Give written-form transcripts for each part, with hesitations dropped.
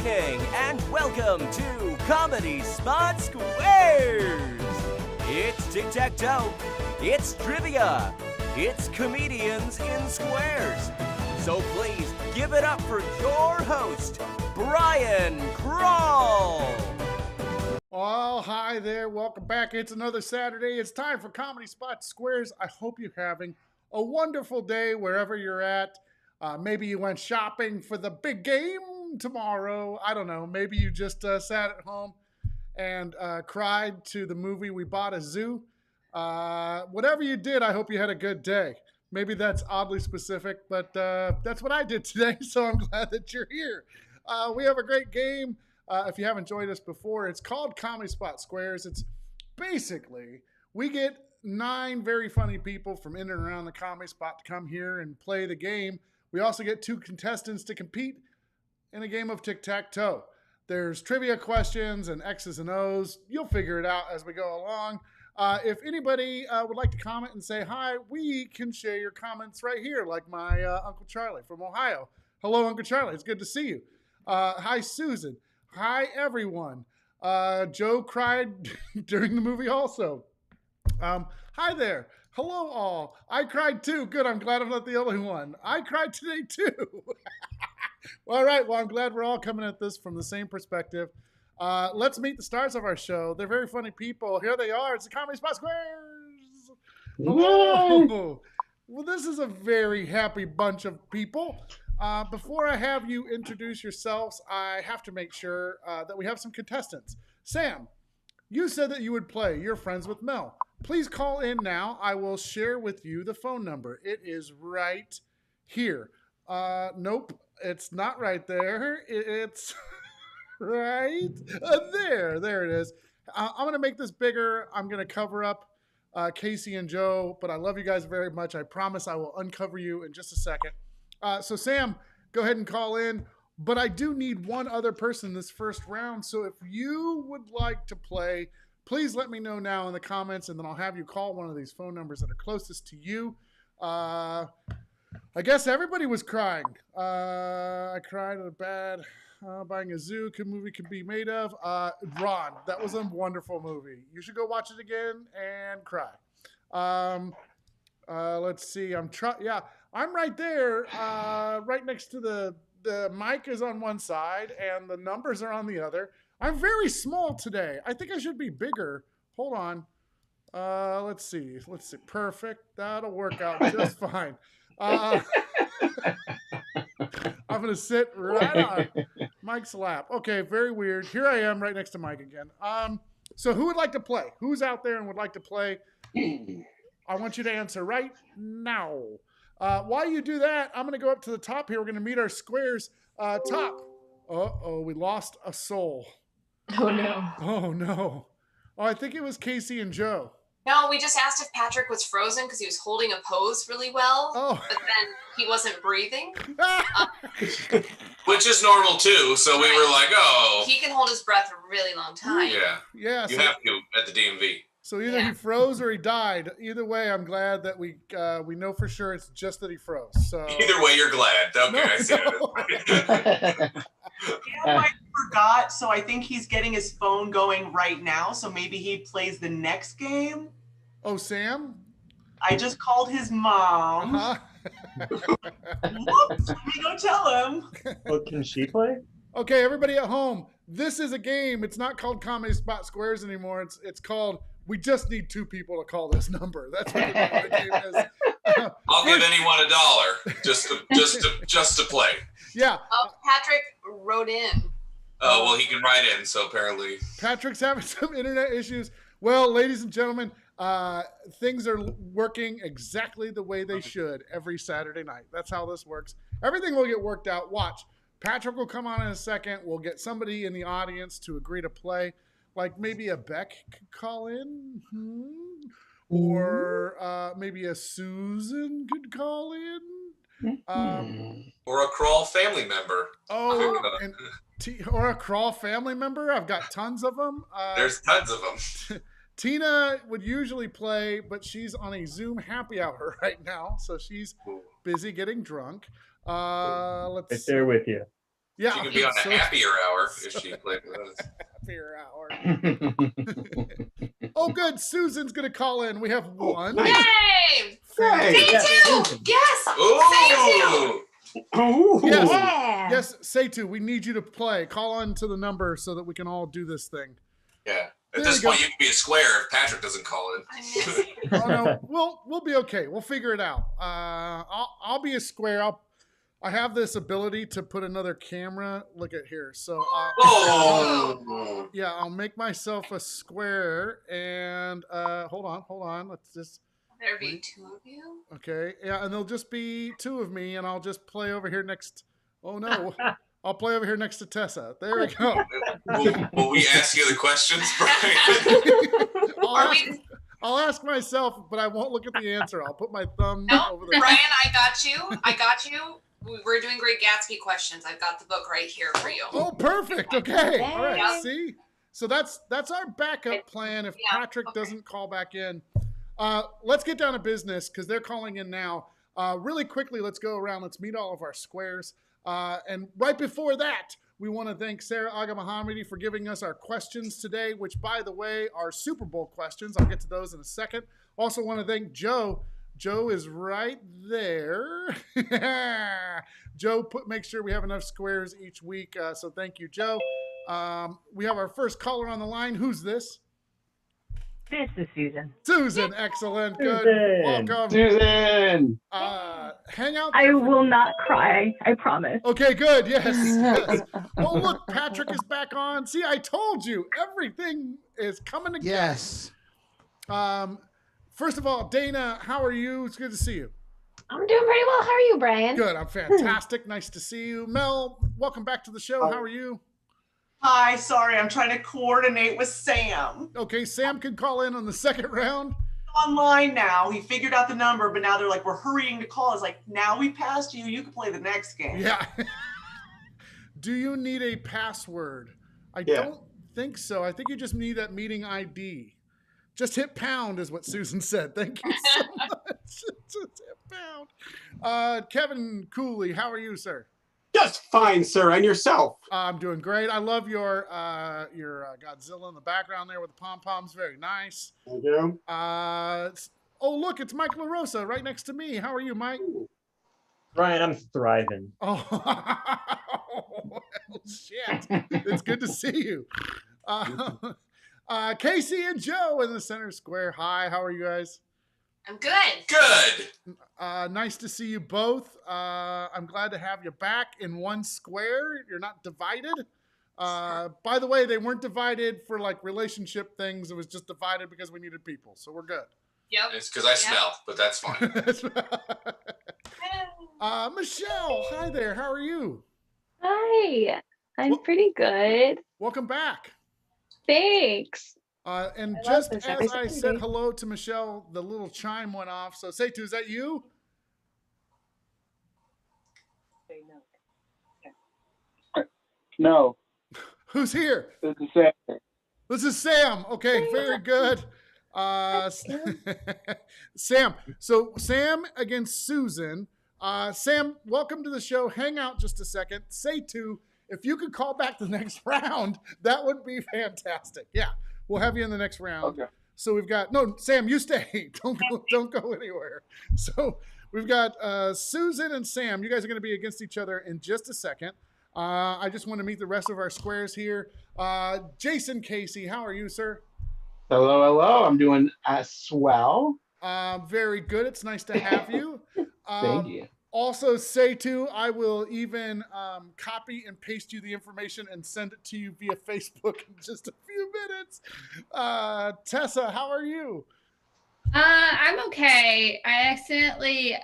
evening, and welcome to Comedy Spot Squares! It's Tic-Tac-Toe, it's trivia, it's comedians in squares. So please give it up for your host, Brian Crawl! Oh, hi there. Welcome back. It's another Saturday. It's time for Comedy Spot Squares. I hope you're having a wonderful day wherever you're at. Maybe you went shopping for the big game tomorrow. I don't know. Maybe you just sat at home and cried to the movie We Bought a Zoo. Whatever you did, I hope you had a good day. Maybe that's oddly specific, but that's what I did today, so I'm glad that you're here. We have a great game. If you haven't joined us before, it's called Comedy Spot Squares. It's basically, we get 9 very funny people from in and around the comedy spot to come here and play the game. We also get 2 contestants to compete in a game of tic-tac-toe. There's trivia questions and X's and O's. You'll figure it out as we go along. If anybody would like to comment and say hi, we can share your comments right here, like my Uncle Charlie from Ohio. Hello, Uncle Charlie. It's good to see you. Hi, Susan. Hi, everyone. Joe cried during the movie also. Hi there. Hello, all. I cried too. Good. I'm glad I'm not the only one. I cried today too. All right. Well, I'm glad we're all coming at this from the same perspective. Let's meet the stars of our show. They're very funny people. Here they are. It's the Comedy Spot Squares. Hello. Well, this is a very happy bunch of people. Before I have you introduce yourselves, I have to make sure that we have some contestants. Sam, you said that you would play. You're friends with Mel. Please call in now. I will share with you the phone number. It is right here. Nope, it's not right there. It's right there. There it is. I'm going to make this bigger. I'm going to cover up Casey and Joe, but I love you guys very much. I promise I will uncover you in just a second. So Sam, go ahead and call in. But I do need one other person in this first round. So if you would like to play, please let me know now in the comments, and then I'll have you call one of these phone numbers that are closest to you. I guess everybody was crying. I cried at a bad buying a zoo movie could be made of. Ron, that was a wonderful movie. You should go watch it again and cry. Let's see. I'm right there, right next to the mic is on one side and the numbers are on the other. I'm very small today. I think I should be bigger. Hold on. Let's see. Perfect. That'll work out just fine. I'm going to sit right on Mike's lap. Okay, very weird. Here I am right next to Mike again. So who would like to play? Who's out there and would like to play? I want you to answer right now. While you do that, I'm going to go up to the top here. We're going to meet our squares. Top. Uh-oh, we lost a soul. Oh, no. Oh, no. Oh, I think it was Casey and Joe. No, we just asked if Patrick was frozen because he was holding a pose really well, but then he wasn't breathing. Which is normal, too. So we were like, oh. He can hold his breath a really long time. Yeah. You have to at the DMV. So either he froze or he died. Either way, I'm glad that we know for sure it's just that he froze. So either way, you're glad. Okay, I see it. I forgot, so I think he's getting his phone going right now. So maybe he plays the next game. Oh, Sam? I just called his mom. Whoops! Let me go tell him. Well, can she play? Okay, everybody at home. This is a game. It's not called Comedy Spot Squares anymore. It's called. We just need 2 people to call this number. That's what the game is. I'll give anyone $1 just to play. Yeah. Patrick wrote in. Oh, well, he can write in, so apparently. Patrick's having some internet issues. Well, ladies and gentlemen, things are working exactly the way they should every Saturday night. That's how this works. Everything will get worked out. Watch. Patrick will come on in a second. We'll get somebody in the audience to agree to play. Like maybe a Beck could call in. Or maybe a Susan could call in. Or a Crawl family member. Oh, or a Crawl family member. I've got tons of them. There's tons of them. Tina would usually play, but she's on a Zoom happy hour right now, so she's busy getting drunk. Let's right there with you. Yeah, She could be on a happier hour if she played with us. Happier hour. Oh, good. Susan's going to call in. We have one. Nice. Yay! Hey. Say two! Yes! Oh! Oh, Yes. Yeah. Yes, Seitu, we need you to play. Call on to the number so that we can all do this thing. Yeah. There At this we go. point, you can be a square if Patrick doesn't call in. I miss you. Oh no, we'll be okay. We'll figure it out. I'll be a square. I have this ability to put another camera. Look at here. So Oh! yeah, I'll make myself a square. And hold on. Let's just. There'd be two of you? Okay. Yeah, and there'll just be two of me, and I'll just play over here next. Oh no. I'll play over here next to Tessa. There we go. Will we ask you the questions, Brian? I'll ask myself, but I won't look at the answer. I'll put my thumb No, over the. Brian, I got you. We're doing Great Gatsby questions. I've got the book right here for you. Oh, perfect. Okay. All right. Yep. See? So that's our backup plan if Yeah, Patrick okay. doesn't call back in. Let's get down to business because they're calling in now. Really quickly, let's go around. Let's meet all of our squares. And right before that, we want to thank Sarah Aga Mohammadi for giving us our questions today, which, by the way, are Super Bowl questions. I'll get to those in a second. Also want to thank Joe. Joe is right there. Joe, make sure we have enough squares each week. So thank you, Joe. We have our first caller on the line. Who's this? This is Susan. Susan, excellent. Good. Susan. Welcome. Susan. Hang out. I will not cry. I promise. Okay, good. Yes. Oh, look, Patrick is back on. See, I told you. Everything is coming together. Yes. First of all, Dana, how are you? It's good to see you. I'm doing pretty well. How are you, Brian? Good. I'm fantastic. Nice to see you. Mel, welcome back to the show. How are you? Hi, sorry, I'm trying to coordinate with Sam. Okay, Sam can call in on the second round. Online now. He figured out the number, but now they're like, we're hurrying to call. It's like, now we passed you. You can play the next game. Yeah. Do you need a password? I Yeah. don't think so. I think you just need that meeting ID. Just hit pound is what Susan said. Thank you so much. Just hit pound. Kevin Cooley, how are you, sir? Just fine, sir. And yourself? I'm doing great. I love your Godzilla in the background there with the pom-poms. Very nice. Thank you. Oh, look, it's Mike LaRosa right next to me. How are you, Mike? Brian, I'm thriving. Oh, well, shit. It's good to see you. Casey and Joe in the center square. Hi, how are you guys? I'm good. Good. Nice to see you both. I'm glad to have you back in one square. You're not divided. By the way, they weren't divided for like relationship things. It was just divided because we needed people. So we're good. Yep. It's because I smell, but that's fine. Michelle, hi there. How are you? Hi. I'm Well- pretty good. Welcome back. Thanks. And I love just this as I episode. said hello to Michelle, the little chime went off. So Seitu, is that you? No. Who's here? This is Sam. This is Sam. Okay, very good. Sam. So Sam against Susan. Sam, welcome to the show. Hang out just a second. Seitu, if you could call back the next round, that would be fantastic. Yeah, we'll have you in the next round. Okay. So we've got Sam, you stay. Don't go anywhere. So we've got Susan and Sam. You guys are going to be against each other in just a second. I just want to meet the rest of our squares here. Jason Casey, how are you, sir? Hello, hello. I'm doing swell. Very good. It's nice to have you. Thank you. Also, Seitu, I will even copy and paste you the information and send it to you via Facebook in just a few minutes. Tessa, how are you? I'm okay. I accidentally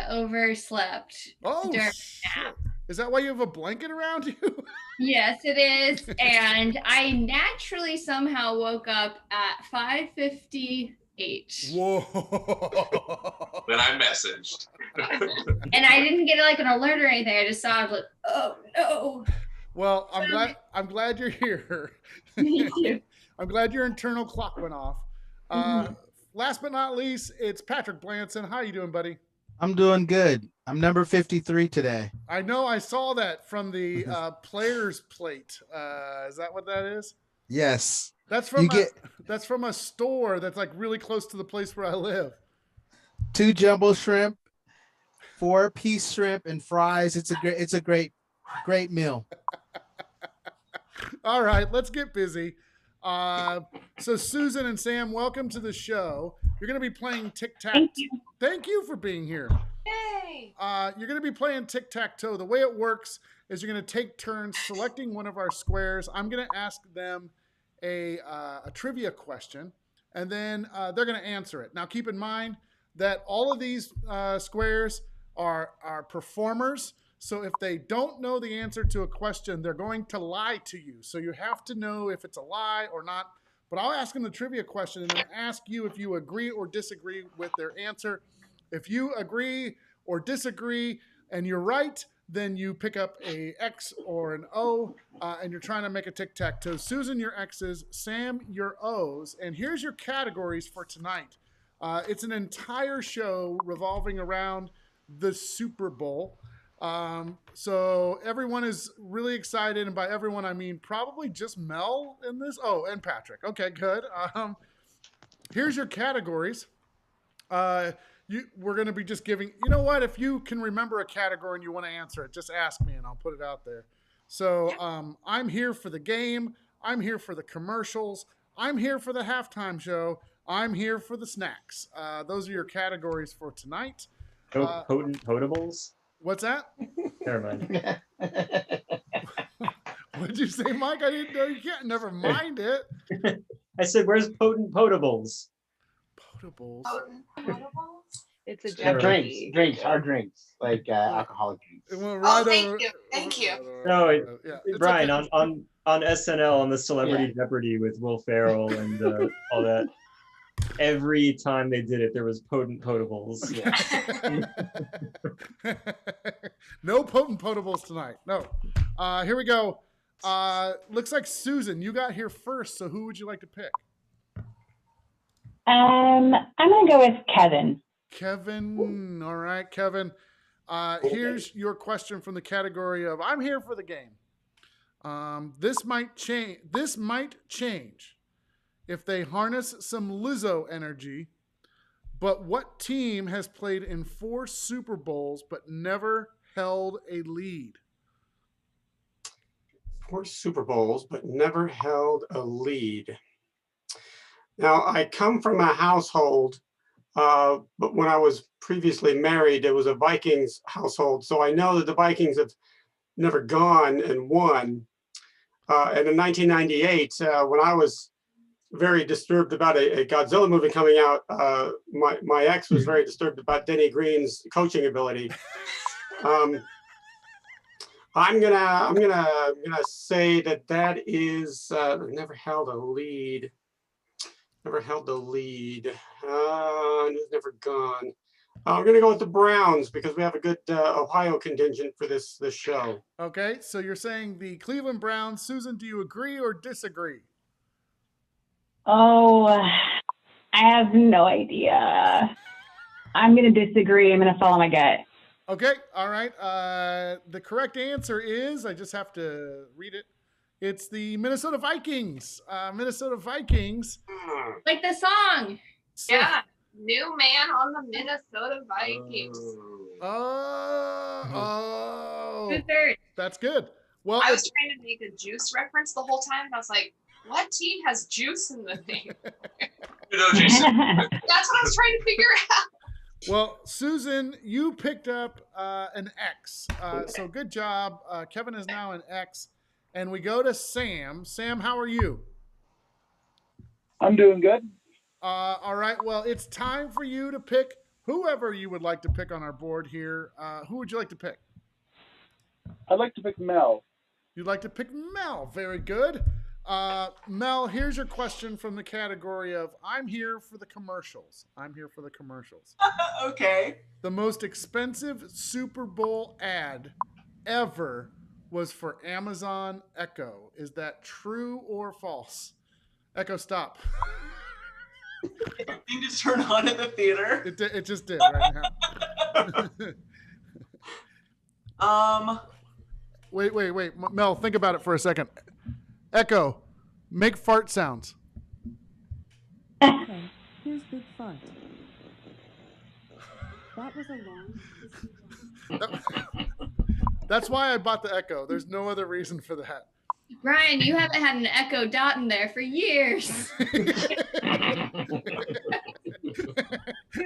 overslept. Oh, during shit. nap. Is that why you have a blanket around you? Yes, it is. And I naturally somehow woke up at 5:58. Whoa. Then I messaged. And I didn't get like an alert or anything. I just saw I was like, oh no. Well, I'm glad you're here. Me too. I'm glad your internal clock went off. Last but not least, it's Patrick Blanson. How you doing, buddy? I'm doing good. I'm number 53 today. I know. I saw that from the player's plate. Is that what that is? Yes. That's from a store that's like really close to the place where I live. 2 jumbo shrimp, 4-piece shrimp, and fries. It's a great meal. All right, let's get busy. So Susan and Sam, welcome to the show. You're going to be playing Tic-Tac. Thank you for being here. Yay! You're going to be playing Tic-Tac-Toe. The way it works is you're going to take turns selecting one of our squares. I'm going to ask them a trivia question, and then they're going to answer it. Now, keep in mind that all of these squares are performers. So if they don't know the answer to a question, they're going to lie to you. So you have to know if it's a lie or not. But I'll ask them the trivia question and then ask you if you agree or disagree with their answer. If you agree or disagree and you're right, then you pick up a X or an O, and you're trying to make a tic-tac-toe. Susan, your X's. Sam, your O's. And here's your categories for tonight. It's an entire show revolving around the Super Bowl. So everyone is really excited, and by everyone I mean probably just Mel in this. Oh, and Patrick. Okay, good. Here's your categories. We're going to be just giving. You know what? If you can remember a category and you want to answer it, just ask me and I'll put it out there. So I'm here for the game. I'm here for the commercials. I'm here for the halftime show. I'm here for the snacks. Those are your categories for tonight. Potent potables. What's that? Never mind. What'd you say, Mike? I didn't know. You can't. Never mind it. I said, "Where's potent potables?" Potables. Potent potables? It's a hard drinks, like alcoholic drinks. It went right over. Thank you. No, Yeah, Brian, okay. on SNL on the Celebrity Jeopardy with Will Ferrell and all that. Every time they did it, there was potent potables. Yeah. No potent potables tonight. No. Here we go. Looks like Susan, you got here first. So who would you like to pick? I'm gonna go with Kevin. Kevin. All right, Kevin. Here's your question from the category of I'm here for the game. This might change if they harness some Lizzo energy. But what team has played in 4 Super Bowls but never held a lead? 4 Super Bowls but never held a lead. Now, I come from a household, but when I was previously married, it was a Vikings household. So I know that the Vikings have never gone and won. And in 1998, when I was very disturbed about a Godzilla movie coming out, my ex was very disturbed about Denny Green's coaching ability. I'm gonna say that is never held a lead. Never held the lead. Never gone. I'm gonna go with the Browns because we have a good Ohio contingent for this show. Okay, so you're saying the Cleveland Browns. Susan, do you agree or disagree? Oh, I have no idea. I'm gonna disagree. I'm gonna follow my gut. Okay, all right. The correct answer is, I just have to read it. It's the Minnesota Vikings. Minnesota Vikings. Like the song. So, Yeah. New man on the Minnesota Vikings. Two-thirds. That's good. Well, I was trying to make a juice reference the whole time, and I was like, what team has juice in the name? Jason. That's what I was trying to figure out. Well, Susan, you picked up an X. So good job. Kevin is now an X. And we go to Sam. Sam, how are you? I'm doing good. All right. Well, it's time for you to pick whoever you would like to pick on our board here. Who would you like to pick? I'd like to pick Mel. You'd like to pick Mel. Very good. Mel, here's your question from the category of I'm here for the commercials. I'm here for the commercials. Okay. The most expensive Super Bowl ad ever was for Amazon Echo. Is that true or false? Echo, stop. Thing just turned on in the theater. It just did right now. Wait. Mel, think about it for a second. Echo, make fart sounds. Okay, here's Big Fart. That was a long. That's why I bought the Echo. There's no other reason for that. Brian, you haven't had an Echo Dot in there for years.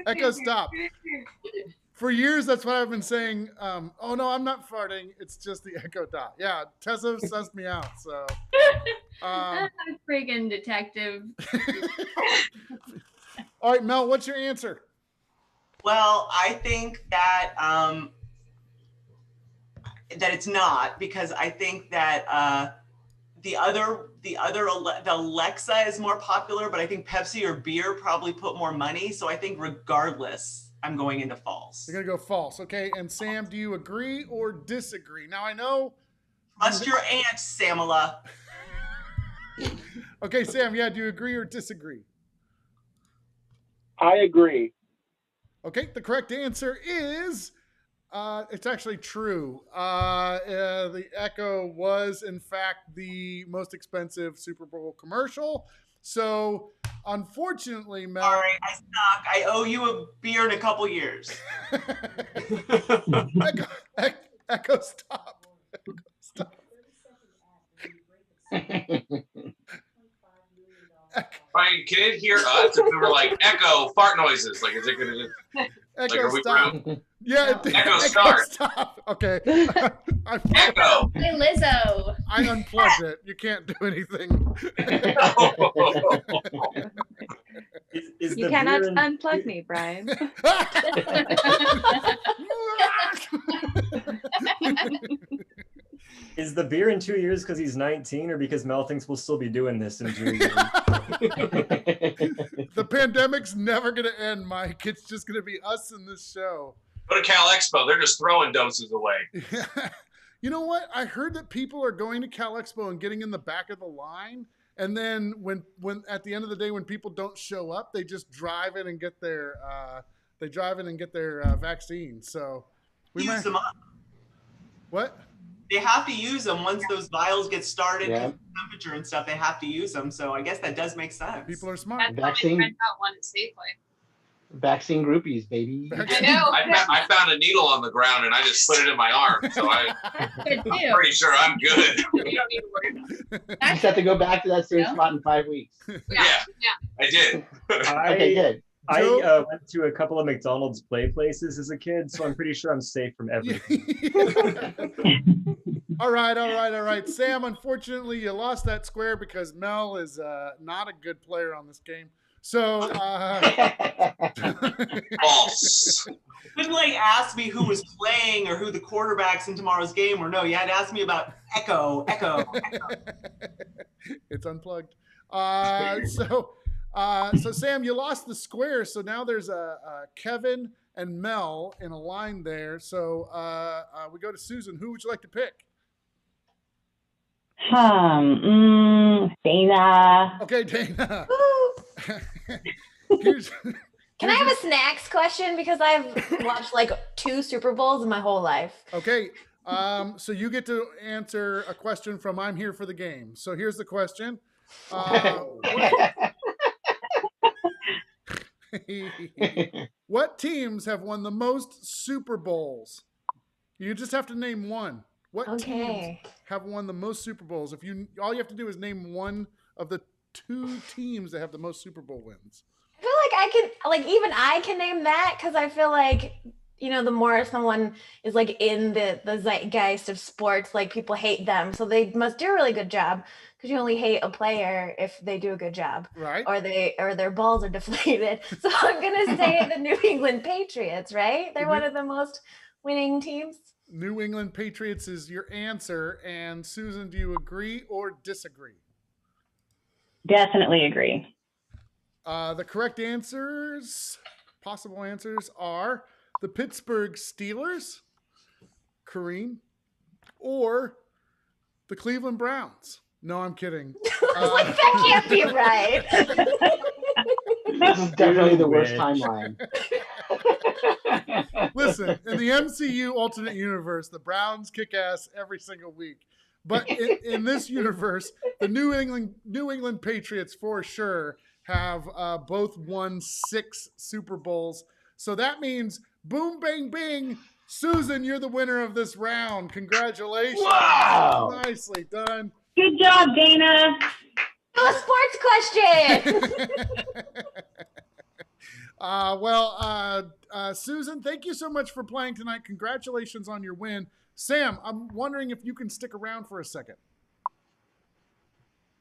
Echo, stop. For years, that's what I've been saying. Oh no, I'm not farting. It's just the Echo Dot. Yeah, Tessa sussed me out. So, Friggin' detective. All right, Mel, what's your answer? Well, I think that that it's not, because I think that the Alexa is more popular, but I think Pepsi or beer probably put more money. So I think regardless, I'm going into false. You're gonna go false, okay? And Sam, do you agree or disagree? Now I know. Trust your aunt, Samala. Okay, Sam. Yeah, do you agree or disagree? I agree. Okay, the correct answer is it's actually true. The Echo was, in fact, the most expensive Super Bowl commercial. So, unfortunately, Mel. Sorry, I suck. I owe you a beer in a couple years. Echo, stop. Echo, stop. Brian, can it hear us if we were like echo fart noises? Like, is it going to just... Echo, like, stop. Yeah, Echo, start. Stop. Okay. Echo. Hey, Lizzo. I unplugged it. You can't do anything. You cannot unplug me, Brian. Is the beer in 2 years because he's 19, or because Mel thinks we'll still be doing this in 2 years? The pandemic's never going to end, Mike. It's just going to be us in this show. Go to Cal Expo. They're just throwing doses away. You know what? I heard that people are going to Cal Expo and getting in the back of the line. And then when at the end of the day, when people don't show up, they just drive in and get their vaccine. So we might. Use them up. What? They have to use them once those vials get started, temperature and stuff. They have to use them. So I guess that does make sense. People are smart. That's vaccine. My friend got one at Safeway. Vaccine groupies, baby. I know. I found a needle on the ground and I just put it in my arm. So I'm pretty sure I'm good. You don't need to worry about it. You just have to go back to that same spot in 5 weeks. Yeah, I did. Okay, good. I went to a couple of McDonald's play places as a kid, so I'm pretty sure I'm safe from everything. All right. Sam, unfortunately, you lost that square because Mel is not a good player on this game. So, false. You couldn't ask me who was playing or who the quarterbacks in tomorrow's game were. No, you had to ask me about Echo. It's unplugged. So Sam, you lost the square. So now there's Kevin and Mel in a line there. So we go to Susan. Who would you like to pick? Dana. Okay, Dana. Can I have a snacks question? Because I've watched 2 Super Bowls in my whole life. Okay. So you get to answer a question from I'm Here for the Game. So here's the question. What teams have won the most Super Bowls? You just have to name one. What teams have won the most Super Bowls? All you have to do is name one of the 2 teams that have the most Super Bowl wins. I feel like I can, even I can name that, because I feel like, the more someone is in the zeitgeist of sports, people hate them. So they must do a really good job, because you only hate a player if they do a good job. Right. Or their balls are deflated. So I'm going to say the New England Patriots, right? They're one of the most winning teams. New England Patriots is your answer. And Susan, do you agree or disagree? Definitely agree. The correct possible answers are the Pittsburgh Steelers, Kareem, or the Cleveland Browns. No, I'm kidding. That can't be right. This is definitely the worst timeline. Listen, in the MCU alternate universe, the Browns kick ass every single week. But in this universe, the New England Patriots for sure have both won 6 Super Bowls. So that means boom, bang, bing. Susan, you're the winner of this round. Congratulations. Wow. Nicely done. Good job, Dana. A sports question. Susan, thank you so much for playing tonight. Congratulations on your win. Sam, I'm wondering if you can stick around for a second.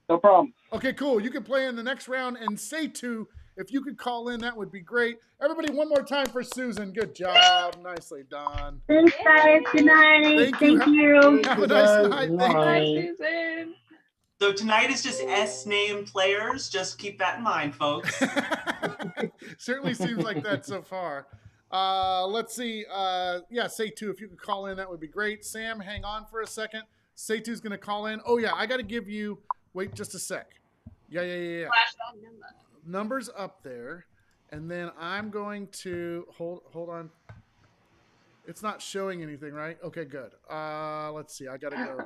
No problem. Okay, cool. You can play in the next round. And Seitu, if you could call in, that would be great. Everybody, one more time for Susan. Good job. Nicely done. Thanks, guys. Good night. Thank you. Have a nice night. Thank you. Susan. So tonight is just S-name players. Just keep that in mind, folks. Certainly seems like that so far. Let's see. Seitu, if you could call in, that would be great. Sam, hang on for a second. Seitu's going to call in. Oh, yeah, I got to give you, wait just a sec. Yeah. Flash that number. Number's up there. And then I'm going to, hold on. It's not showing anything, right? Okay, good. Let's see. I got to go.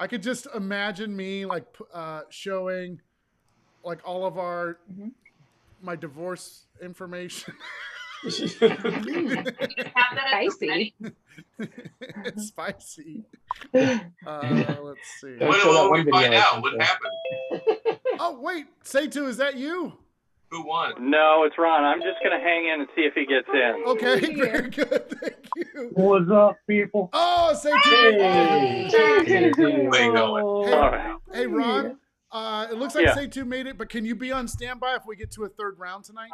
I could just imagine me like showing like all of my divorce information. Spicy. It's spicy. Let's see. When we find out what happened. Oh wait, Seitu, is that you? Who won? No, it's Ron. I'm just going to hang in and see if he gets in. Okay, very good. Thank you. What's up, people? Oh, Seitu. Hey. Hey, Ron. It looks like Seitu made it, but can you be on standby if we get to a third round tonight?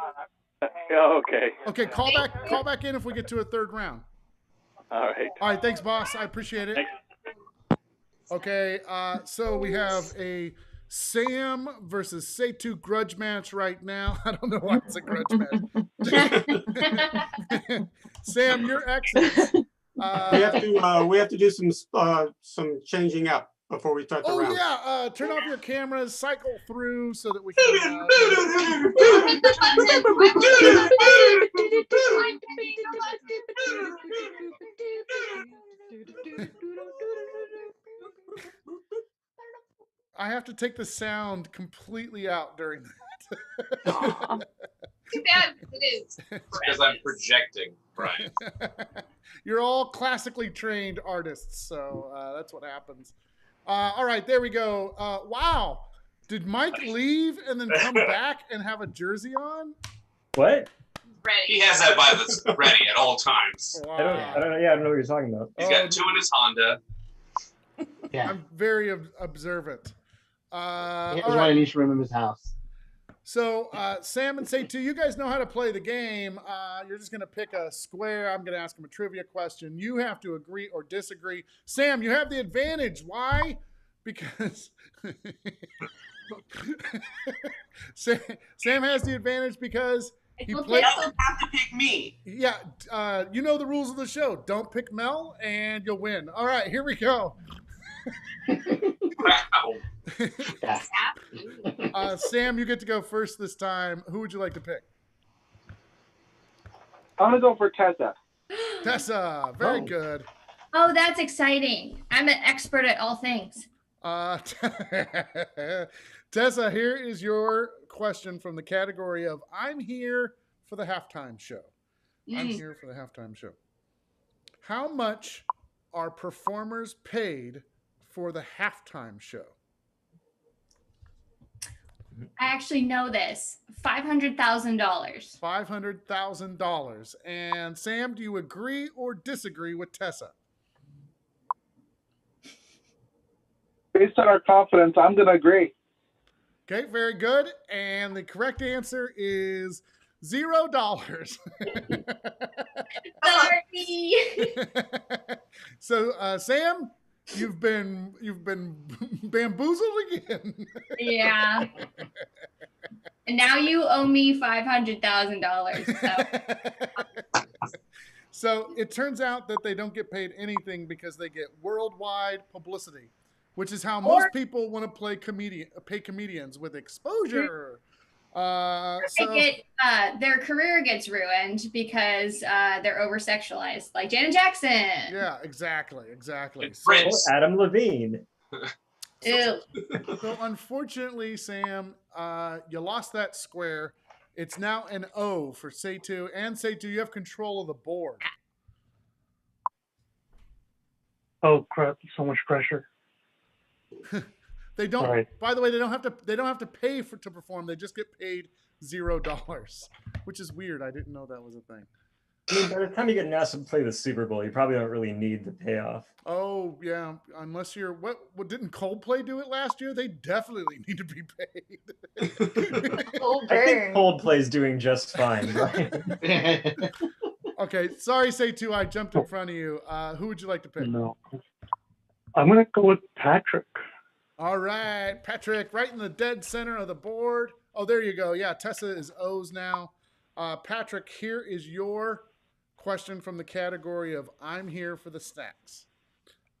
Okay. Okay, call back in if we get to a third round. All right. All right, thanks, boss. I appreciate it. Thanks. Okay, so we have a Sam versus Seitu grudge match right now. I don't know why it's a grudge match. Sam, you're excellent. We have to do some changing up before we start the round. Oh yeah, turn off your cameras, cycle through so that we can. I have to take the sound completely out during that. Too bad it is. Because I'm projecting, Brian. You're all classically trained artists, so that's what happens. All right, there we go. Wow. Did Mike leave and then come back and have a jersey on? What? Ready. He has that ready at all times. Wow. I don't know. Yeah, I don't know what you're talking about. He's got 2 in his Honda. Yeah. I'm very observant. Here's all why I right. need to remember his house. So, Sam and Seitu, you guys know how to play the game. You're just going to pick a square. I'm going to ask him a trivia question. You have to agree or disagree. Sam, you have the advantage. Why? Because Sam has the advantage because he doesn't have to pick me. Yeah, you know the rules of the show. Don't pick Mel, and you'll win. All right, here we go. Sam, you get to go first this time. Who would you like to pick? I'm going to go for Tessa. Tessa, very good. Oh, that's exciting. I'm an expert at all things. Tessa, here is your question from the category of I'm here for the halftime show. I'm here for the halftime show. How much are performers paid for the halftime show? I actually know this. $500,000. $500,000. And Sam, do you agree or disagree with Tessa? Based on our confidence, I'm going to agree. Okay, very good. And the correct answer is $0. Sorry. So, Sam, you've been bamboozled again. Yeah. And now you owe me $500,000. So it turns out that they don't get paid anything because they get worldwide publicity, which is how most people want to pay comedians with exposure. Their career gets ruined because they're over sexualized, like Janet Jackson. Yeah, exactly. Prince. Adam Levine. Ew. So unfortunately, Sam, you lost that square. It's now an O for Seitu. And Seitu, you have control of the board. Oh crap! So much pressure. They don't. Sorry. By the way, they don't have to pay to perform. They just get paid $0, which is weird. I didn't know that was a thing. I mean, by the time you get asked to play the Super Bowl, you probably don't really need the payoff. Oh yeah, unless you're what didn't Coldplay do it last year? They definitely need to be paid. I think Coldplay's doing just fine, right? Okay, sorry, Seitu, I jumped in front of you. Who would you like to pick? No, I'm gonna go with Patrick. All right, Patrick, right in the dead center of the board. Oh, there you go. Yeah, Tessa is O's now. Patrick, here is your question from the category of I'm here for the snacks.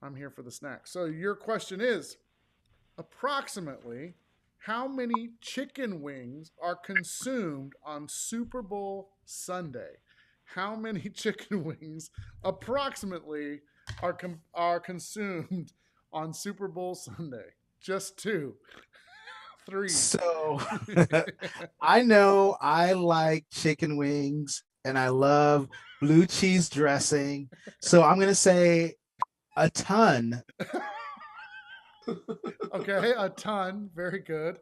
I'm here for the snacks. So your question is, approximately how many chicken wings are consumed on Super Bowl Sunday? How many chicken wings approximately are consumed on Super Bowl Sunday? Just 2. 3. So I know I like chicken wings and I love blue cheese dressing. So I'm going to say a ton. Okay, a ton. Very good.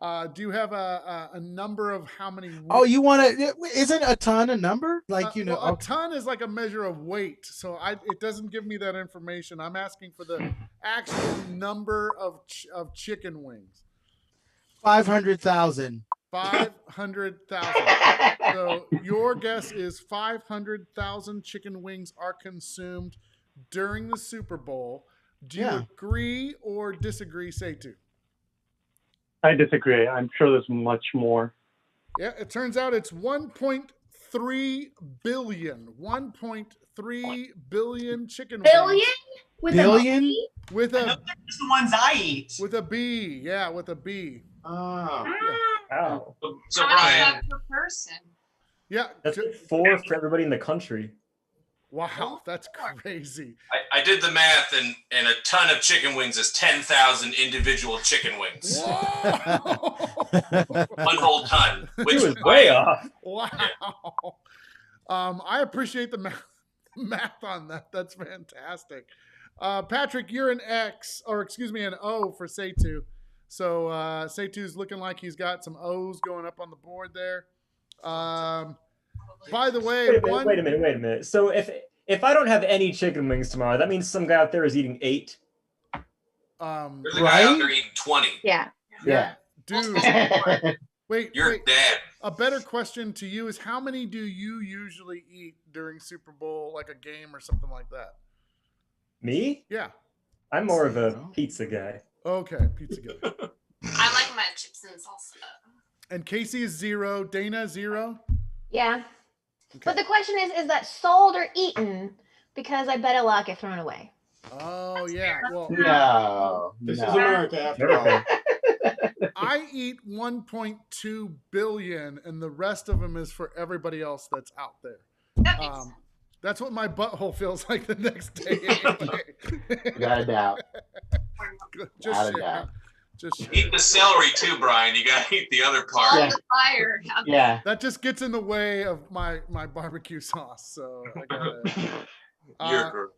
Do you have a number of how many? Oh, you want to? Isn't a ton a number? Like well, a ton is like a measure of weight, so it doesn't give me that information. I'm asking for the actual number of chicken wings. 500,000. 500,000. So your guess is 500,000 chicken wings are consumed during the Super Bowl. Do you agree or disagree, Seitu? I disagree. I'm sure there's much more. Yeah, it turns out it's 1.3 billion. 1.3 billion chicken wings. Billion? With a that's the ones I eat. With a B. Yeah, with a B. Oh. Wow. So How much is Brian, that per person? Yeah. That's like 4 for everybody in the country. Wow, that's crazy. I did the math, and a ton of chicken wings is 10,000 individual chicken wings. One whole ton. Which was way off. Wow. I appreciate the math on that. That's fantastic. Patrick, you're an X, or excuse me, an O for Seitu. So Seitu's looking like he's got some O's going up on the board there. By the way, wait a minute. So if I don't have any chicken wings tomorrow, that means some guy out there is eating 8. There's a guy out there eating 20. Yeah. Dude. Wait. Dad. A better question to you is, how many do you usually eat during Super Bowl, like a game or something like that? Me? Yeah. I'm more of a pizza guy. Okay, pizza guy. I like my chips and salsa. And Casey is 0. Dana 0. Yeah. Okay. But the question is that sold or eaten? Because I bet a lot get thrown away. Oh, yeah. Well, no. This is America after all. I eat 1.2 billion, and the rest of them is for everybody else that's out there. That's what my butthole feels like the next day. Anyway. Without a doubt. Just eat the celery too, Brian. You gotta eat the other part. On the fire. Yeah. That just gets in the way of my barbecue sauce. So I gotta.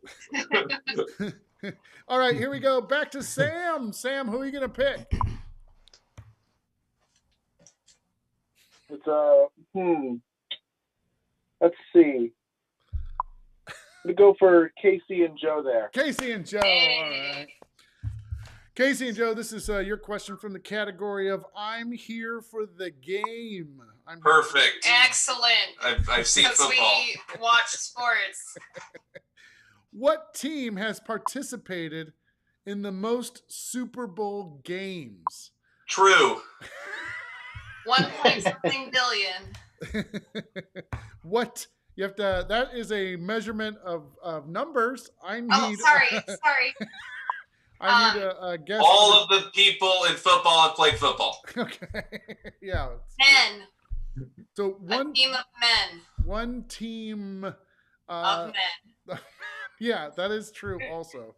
All right, here we go. Back to Sam. Sam, who are you gonna pick? It's let's see. I'm gonna go for Casey and Joe there. Casey and Joe. All right. Casey and Joe, this is your question from the category of I'm here for the game. Perfect. Excellent. I've seen football. We watch sports. What team has participated in the most Super Bowl games? True. 1.something billion. What? You have to. That is a measurement of numbers. Sorry. I need a guess. All of the people in football have played football. Okay. Yeah. Men. So A team of men. One team Of men. Yeah, that is true also.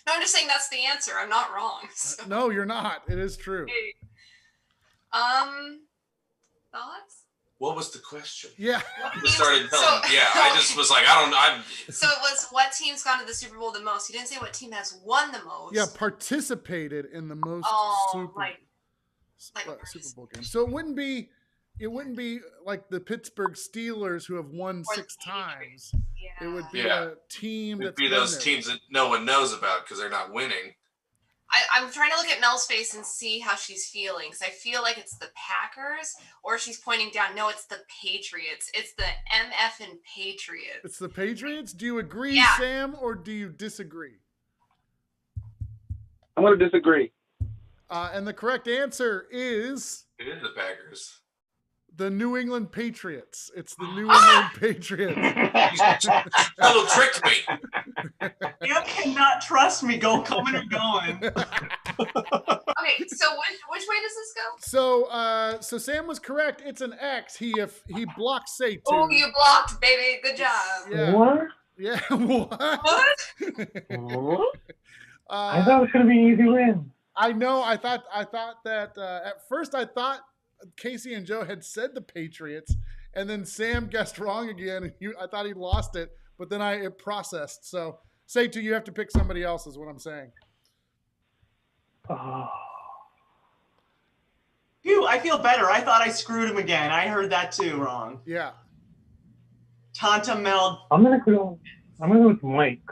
No, I'm just saying that's the answer. I'm not wrong. So. No, you're not. It is true. Thoughts? What was the question? Yeah. I just was like, So it was what team's gone to the Super Bowl the most? You didn't say what team has won the most. Yeah, participated in the most Super Bowl games. So it wouldn't be like the Pittsburgh Steelers who have won 6 times. Yeah. It would be a team It'd be those teams that no one knows about because they're not winning. I'm trying to look at Mel's face and see how she's feeling because I feel like it's the Packers or she's pointing down. No, it's the Patriots. It's the MF and Patriots. It's the Patriots? Do you agree, Sam, or do you disagree? I'm going to disagree. And the correct answer is... It is the Packers. The New England Patriots. It's the New England Patriots. Double tricked me. You cannot trust me. Coming or going. Okay, so which way does this go? So Sam was correct. It's an X. He blocked Say Two. Oh, you blocked, baby. Good job. Yeah. What? Yeah. What? I thought it was going to be an easy win. I know. I thought that at first I thought Casey and Joe had said the Patriots, and then Sam guessed wrong again. And I thought he lost it, but then it processed. So Say Two, you have to pick somebody else, is what I'm saying. Oh. Phew, I feel better. I thought I screwed him again. I heard that too wrong. Yeah. Tanta Mel. I'm gonna go with Mike.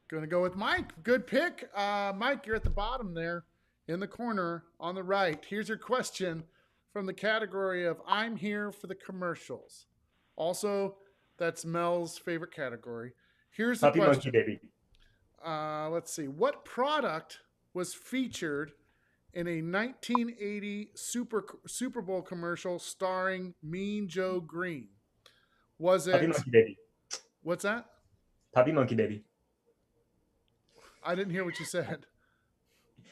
Gonna go with Mike. Good pick. Mike, you're at the bottom there in the corner on the right. Here's your question from the category of I'm here for the commercials. Also, that's Mel's favorite category. Here's the question. Monkey Baby. Let's see. What product was featured in a 1980 Super Bowl commercial starring Mean Joe Green? Was it? Puppy Monkey Baby. What's that? Puppy Monkey Baby. I didn't hear what you said.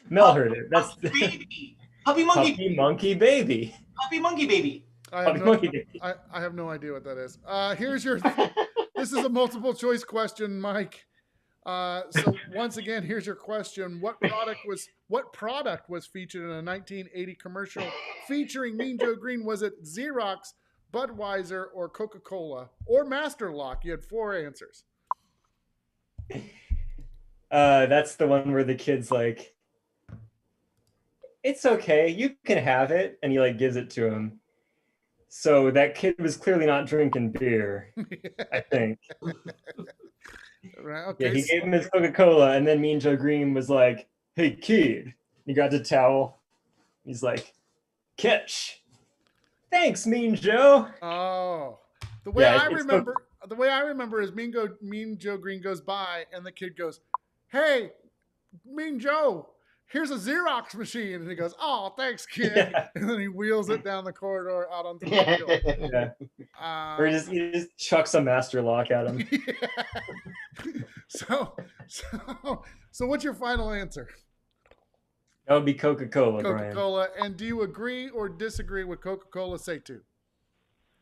Mel heard it. That's Baby. Puppy Monkey. Puppy Monkey Baby. Puppy Monkey Baby. I have no idea what that is. Here's your. This is a multiple choice question, Mike. So once again, here's your question: What product was featured in a 1980 commercial featuring Mean Joe Green? Was it Xerox, Budweiser, or Coca-Cola, or Master Lock? You had 4 answers. That's the one where the kid's like, "It's okay, you can have it," and he gives it to him. So that kid was clearly not drinking beer, I think. Right, okay. Yeah, he gave him his Coca-Cola, and then Mean Joe Green was like, "Hey, kid." He got the towel. He's like, "Catch." Thanks, Mean Joe. Oh, the way I remember is Mean Joe Green goes by, and the kid goes, "Hey, Mean Joe, here's a Xerox machine," and he goes, "Oh, thanks, kid," and then he wheels it down the corridor out onto the field. Yeah. Or he just chucks a Master Lock at him. So what's your final answer? That would be Coca-Cola, Brian. Coca-Cola. And do you agree or disagree with Coca-Cola? Say two.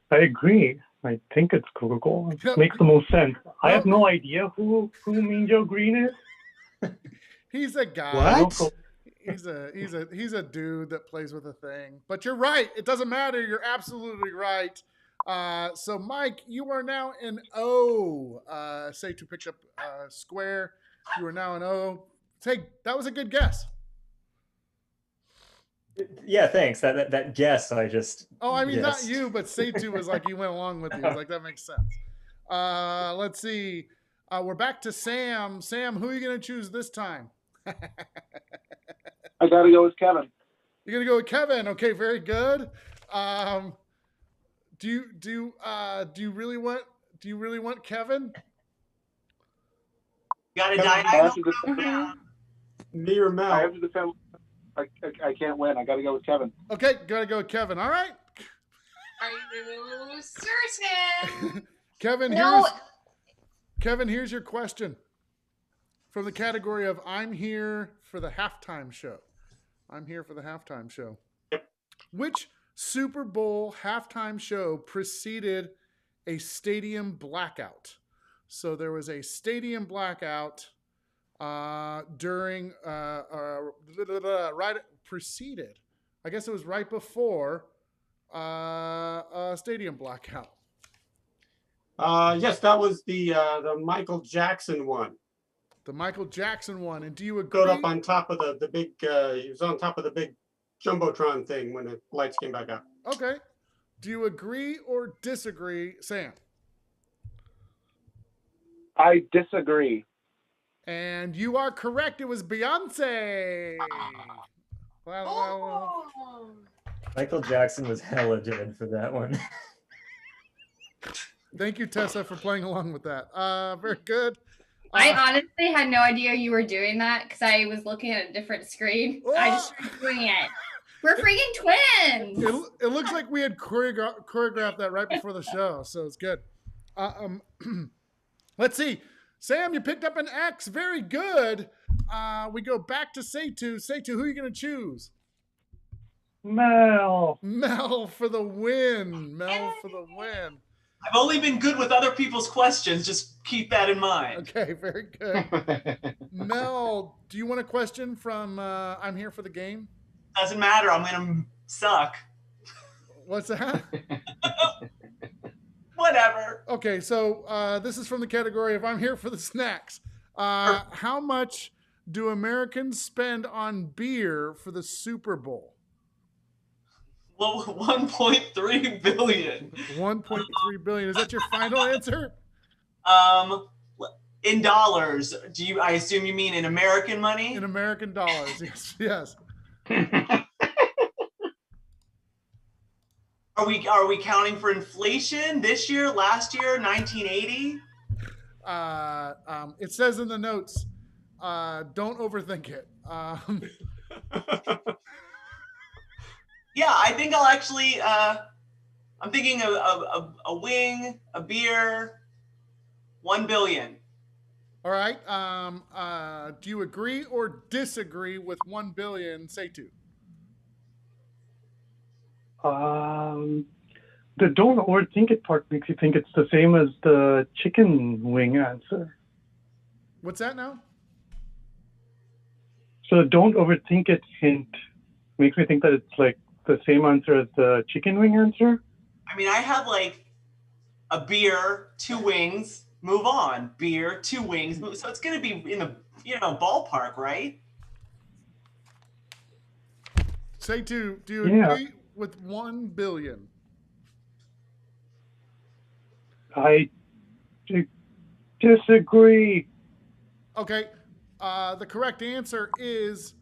I agree. I think it's Coca-Cola. It makes the most sense. I have no idea who Mean Joe Green is. He's a guy. What? He's a dude that plays with a thing. But you're right. It doesn't matter. You're absolutely right. So Mike, you are now in O. Say to pick up square. You are now in O. Say that was a good guess. Yeah, thanks. That guess I just. Oh, I mean guessed. not you, but Seitu was like he went along with you. He was like that makes sense. Let's see. We're back to Sam. Sam, who are you gonna choose this time? I gotta go with Kevin. You're gonna go with Kevin. Okay, very good. Do you really want Kevin? You gotta die. Me or Mel? I have to defend. I can't win. I gotta go with Kevin. Okay, gotta go with Kevin. All right. Are you certain? Kevin, here's your question from the category of I'm here for the halftime show. I'm here for the halftime show. Yep. Which Super Bowl halftime show preceded a stadium blackout? So there was a stadium blackout during preceded. I guess it was right before a stadium blackout. Yes, that was the Michael Jackson one. The Michael Jackson one. And do you agree? Got up on top of the big. He was on top of the big jumbotron thing when the lights came back up. Okay. Do you agree or disagree, Sam? I disagree. And you are correct. It was Beyonce. Well. Michael Jackson was hella dead for that one. Thank you, Tessa, for playing along with that. Very good. I honestly had no idea you were doing that because I was looking at a different screen. I just started doing it. We're freaking twins. It looks like we had choreographed that right before the show, so it's good. Let's see. Sam, you picked up an X. Very good. We go back to Seitu. Seitu, who are you going to choose? Mel. Mel for the win. Mel for the win. I've only been good with other people's questions. Just keep that in mind. Okay, very good. Mel, do you want a question from I'm Here for the Game? Doesn't matter. I'm going to suck. What's that? Whatever. Okay, so this is from the category of I'm Here for the Snacks. How much do Americans spend on beer for the Super Bowl? Well, 1.3 billion. 1.3 billion. Is that your final answer? In dollars. I assume you mean in American money? In American dollars. Yes. Are we counting for inflation this year, last year, 1980? It says in the notes, don't overthink it. Yeah, I think I'll actually, I'm thinking of a wing, a beer, 1 billion. All right. Do you agree or disagree with 1 billion, Seitu? The don't overthink it part makes you think it's the same as the chicken wing answer. What's that now? So the don't overthink it hint makes me think that it's like the same answer as the chicken wing answer. I mean, I have like a beer, 2 wings, move on. Beer, 2 wings, move. So it's going to be in the ballpark, right? Seitu, do you agree with 1 billion? I disagree. Okay. The correct answer is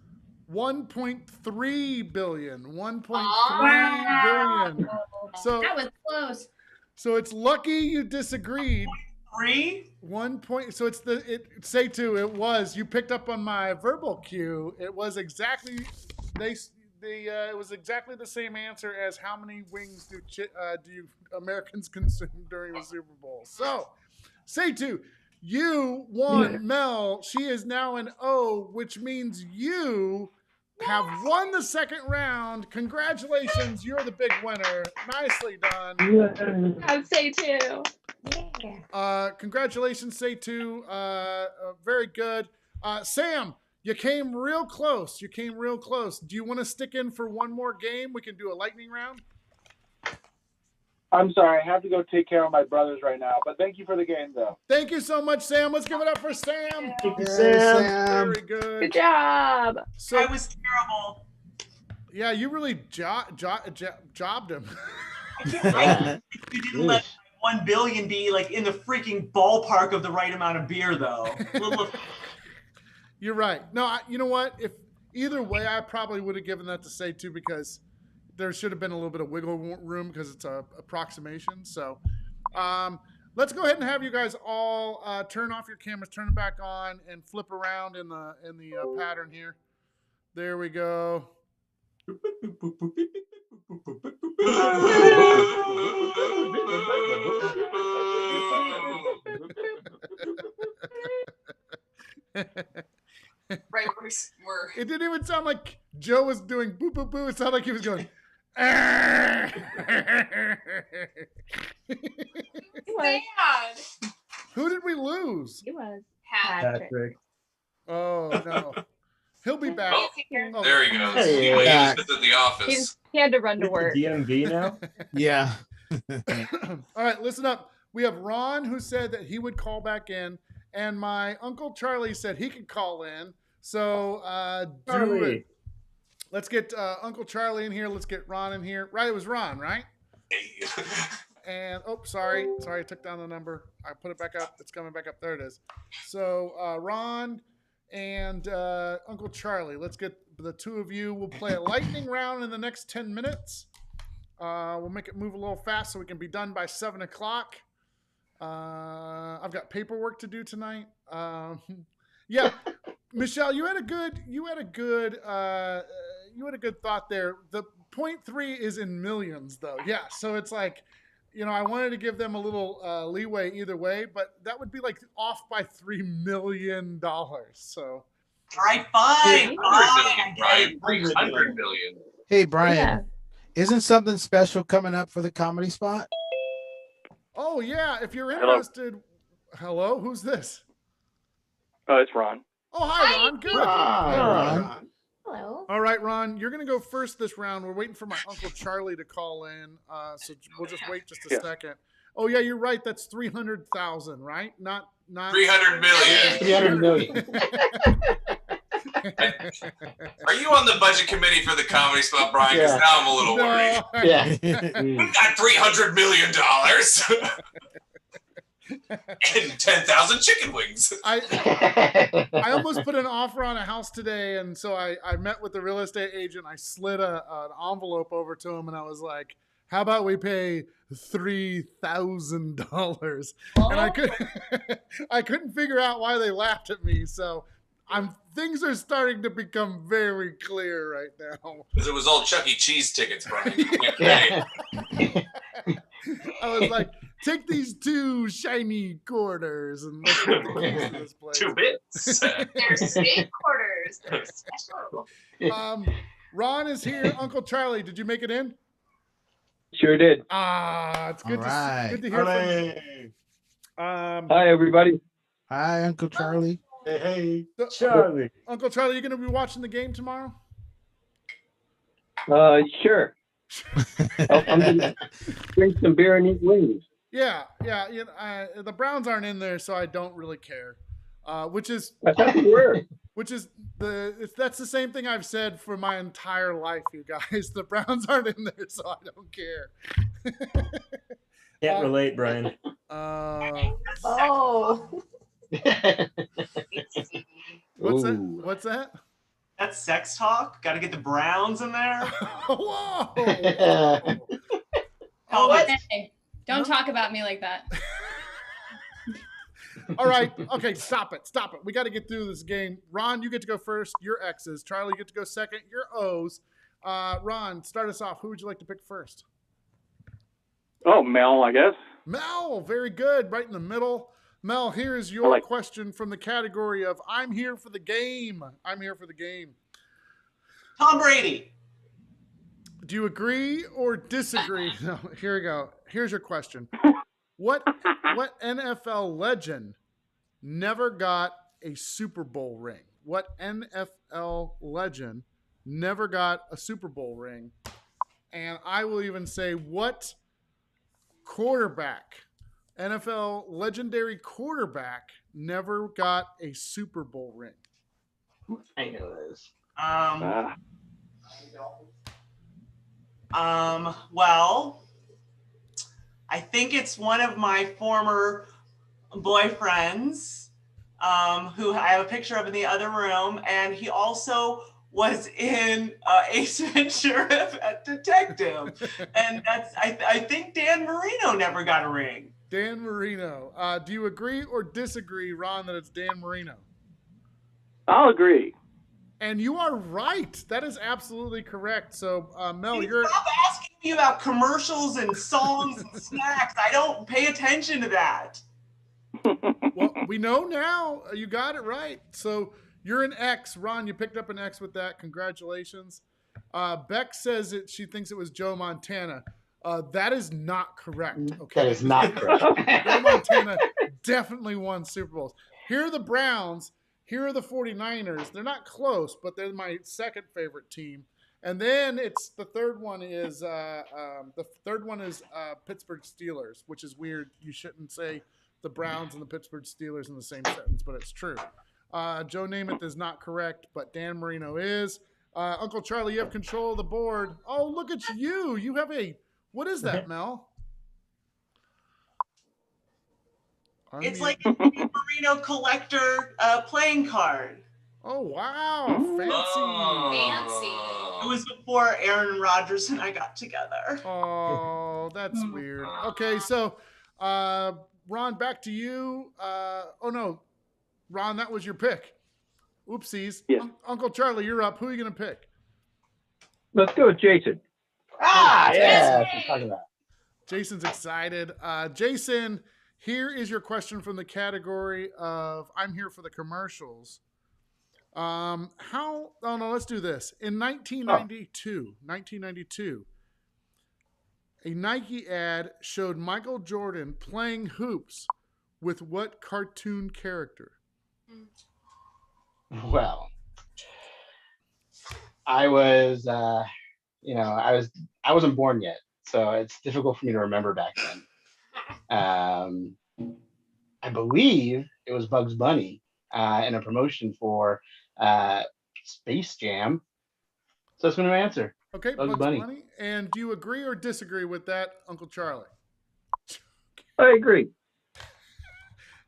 1.3 billion. 1.3 billion. So that was close. So it's lucky you disagreed. 3? 1 point. So it's Seitu, it was. You picked up on my verbal cue. It was exactly it was exactly the same answer as how many wings do you Americans consume during the Super Bowl. So, Seitu, you won. Mel, she is now an O, which means you have won the second round. Congratulations, you're the big winner. Nicely done. I'm Seitu. Congratulations, Seitu. Very good. Sam, you came real close. Do you want to stick in for one more game? We can do a lightning round. I'm sorry, I have to go take care of my brothers right now, but thank you for the game, though. Thank you so much, Sam. Let's give it up for Sam. Thank you, Sam. Very good. Good job. So, I was terrible. Yeah, you really jobbed him. You didn't let 1 billion be like in the freaking ballpark of the right amount of beer, though. You're right. No, you know what? If either way, I probably would have given that to Seitu because there should have been a little bit of wiggle room because it's a approximation. So let's go ahead and have you guys all turn off your cameras, turn them back on, and flip around in the pattern here. There we go. Right, we're It didn't even sound like Joe was doing boo boo boo. It sounded like he was going. sad. Who did we lose? He was. Patrick. Oh no, he'll be back. Oh, there he goes. Hey, He was back. at the office. He had to run to work. DMV now? Yeah. All right, listen up. We have Ron who said that he would call back in, and my Uncle Charlie said he could call in. So do it. Let's get Uncle Charlie in here. Let's get Ron in here. Right, it was Ron, right? And sorry, I took down the number. I put it back up. It's coming back up. There it is. So Ron and Uncle Charlie. Let's get the two of you. We'll play a lightning round in the next 10 minutes. We'll make it move a little fast so we can be done by 7 o'clock. I've got paperwork to do tonight. Yeah, Michelle, you had a good thought there. The 0.3 is in millions, though. Yeah, so it's like, I wanted to give them a little leeway either way, but that would be like off by $3 million. So. All right, fine. 300 million. Hey, Brian, isn't something special coming up for the comedy spot? Oh, yeah. If you're interested. Hello, who's this? It's Ron. Oh, hi, Ron. Good. Hi, Ron. Hello. All right, Ron, you're going to go first this round. We're waiting for my Uncle Charlie to call in, so we'll just wait just a second. Oh, yeah, you're right. That's 300,000, right? Not 300 million. 300 million. Are you on the budget committee for the comedy spot, Brian? Because now I'm a little worried. Yeah. We've got $300 million and 10,000 chicken wings. I almost put an offer on a house today, and so I met with the real estate agent. I slid an envelope over to him, and I was like, how about we pay $3,000? And I couldn't figure out why they laughed at me. So things are starting to become very clear right now. Because it was all Chuck E. Cheese tickets, Brian. I was like, take these 2 shiny quarters and let's get the keys to this place. 2 bits. They're steak quarters. They're special. Ron is here. Uncle Charlie, did you make it in? Sure did. It's good good to hear from you. Hi, everybody. Hi, Uncle Charlie. Hey. Charlie. Uncle Charlie, you going to be watching the game tomorrow? Sure. I'm gonna drink some beer and eat wings. Yeah. The Browns aren't in there, so I don't really care. Which is That's the that's the same thing I've said for my entire life, you guys. The Browns aren't in there, so I don't care. Can't relate, Brian. What's that? What's that? That's sex talk. Got to get the Browns in there. Whoa! Hey, don't talk about me like that. All right. Okay, stop it. We got to get through this game. Ron, you get to go first. Your X's. Charlie, you get to go second. Your O's. Ron, start us off. Who would you like to pick first? Oh, Mel, I guess. Mel, very good. Right in the middle. Mel, here is your question from the category of I'm here for the game. I'm here for the game. Tom Brady. Do you agree or disagree? No, here we go. Here's your question. What NFL legend never got a Super Bowl ring? What NFL legend never got a Super Bowl ring? And I will even say, what quarterback, NFL legendary quarterback, never got a Super Bowl ring? I know this. Well, I think it's one of my former boyfriends, who I have a picture of in the other room, and he also was in Ace Ventura at Detective, and I think Dan Marino never got a ring. Dan Marino. Do you agree or disagree, Ron, that it's Dan Marino? I'll agree. And you are right. That is absolutely correct. So, Mel, you're... Stop asking me about commercials and songs and snacks. I don't pay attention to that. Well, we know now. You got it right. So you're an X. Ron, you picked up an X with that. Congratulations. Beck says she thinks it was Joe Montana. That is not correct. Okay, That is not correct. Joe Montana definitely won Super Bowls. Here are the Browns. Here are the 49ers. They're not close, but they're my second favorite team. And then the third one is Pittsburgh Steelers, which is weird. You shouldn't say the Browns and the Pittsburgh Steelers in the same sentence, but it's true. Joe Namath is not correct, but Dan Marino is. Uncle Charlie, you have control of the board. Oh, look at you. You have what is that, Mel? It's like a Marino collector playing card. Oh, wow. Fancy. It was before Aaron Rodgers and I got together. Oh, that's weird. Okay, so Ron, back to you. Oh, no. Ron, that was your pick. Oopsies. Yeah. Uncle Charlie, you're up. Who are you going to pick? Let's go with Jason. Yeah, that's what I'm talking about. Jason's excited. Jason, here is your question from the category of I'm here for the commercials. Let's do this. In 1992, a Nike ad showed Michael Jordan playing hoops with what cartoon character? Well, I was, I wasn't born yet, so it's difficult for me to remember back then. I believe it was Bugs Bunny in a promotion for Space Jam. So that's my answer. Okay, Bugs Bunny. And do you agree or disagree with that, Uncle Charlie? I agree.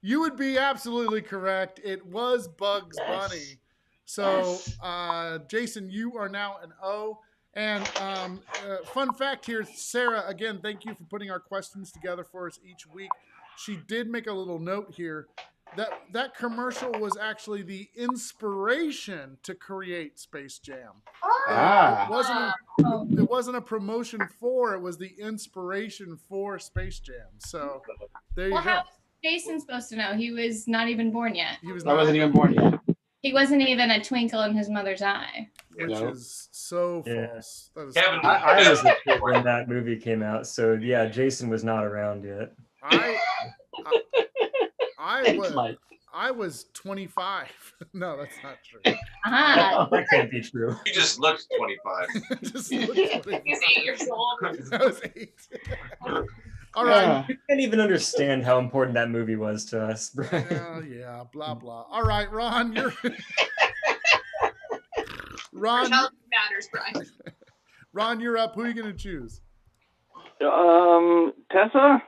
You would be absolutely correct. It was Bugs Bunny. So, Jason, you are now an O. And fun fact here, Sarah, again, thank you for putting our questions together for us each week. She did make a little note here. That commercial was actually the inspiration to create Space Jam. It wasn't a promotion for, it was the inspiration for Space Jam. So there you go. How was Jason supposed to know? He was not even born yet. I wasn't even born yet. He wasn't even a twinkle in his mother's eye. Which is so false. That is Kevin, I was a kid when that movie came out, so yeah, Jason was not around yet. I was 25. No, that's not true. That can't be true. You just looked 25. Just looked 25. He's 8 years old. I was 8. All right. You can't even understand how important that movie was to us, Brian. Yeah, blah, blah. All right, Ron, you're... Ron matters, Brian. Ron, you're up. Who are you going to choose? Tessa?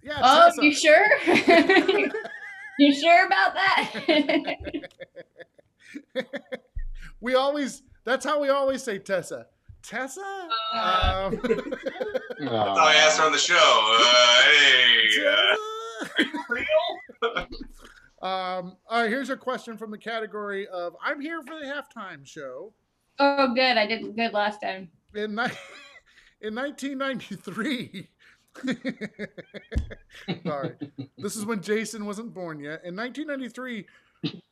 Yeah, oh, Tessa. you sure? You sure about that? That's how we always say Tessa. Tessa? That's how I asked her on the show. All right, here's a question from the category of I'm here for the halftime show. Oh, good. I did good last time. In 1993, sorry, this is when Jason wasn't born yet. In 1993,